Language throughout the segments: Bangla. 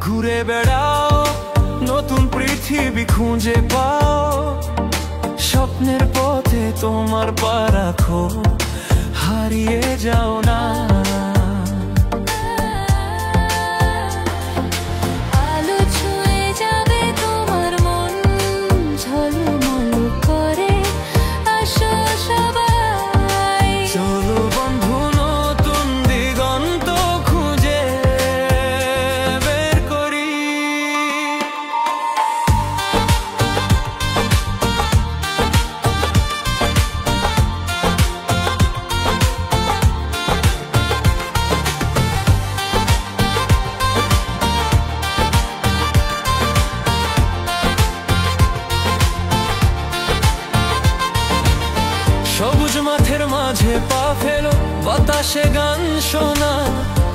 ঘুরে বেড়াও, নতুন পৃথিবী খুঁজে পাও, স্বপ্নের পথে তোমার পা রাখো, হারিয়ে যাও না। সবুজ মাঠের মাঝে পা ফেলো, বাতাসে গান শোনা,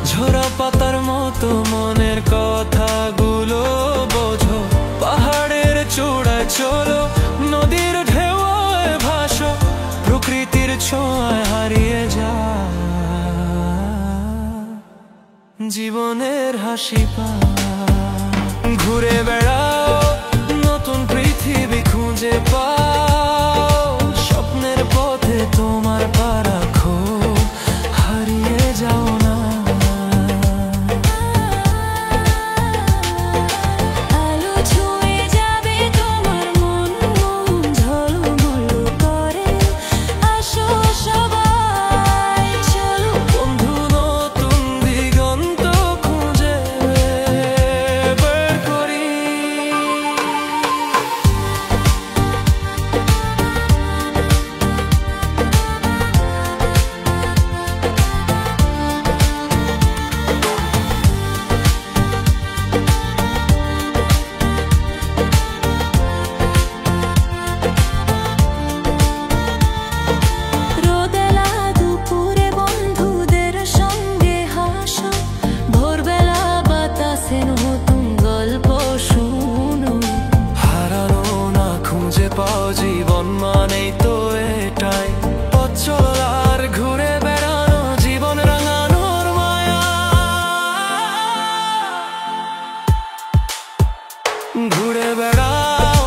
ঝরা পাতার মতো মনের কথাগুলো বোঝো। পাহাড়ের চূড়ায় চলো, নদীর ঢেউয়ে ভাসো, প্রকৃতির ছোঁয়ায় হারিয়ে যা জীবনের হাসি পা। ঘুরে বেড়াও, নতুন পৃথিবী খুঁজে পাও, স্বপ্নের পথে তোমার পা রাখো, হারিয়ে যাও না। জীবন মানেই তো এটাই, পথ চলার ঘুরে বেড়ানো, জীবন রাঙানোর মায়া। ঘুরে বেড়াও,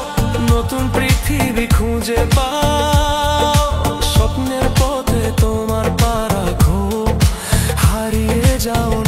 নতুন পৃথিবী খুঁজে পাও, স্বপ্নের পথে তোমার পা রাখো, হারিয়ে যাও না।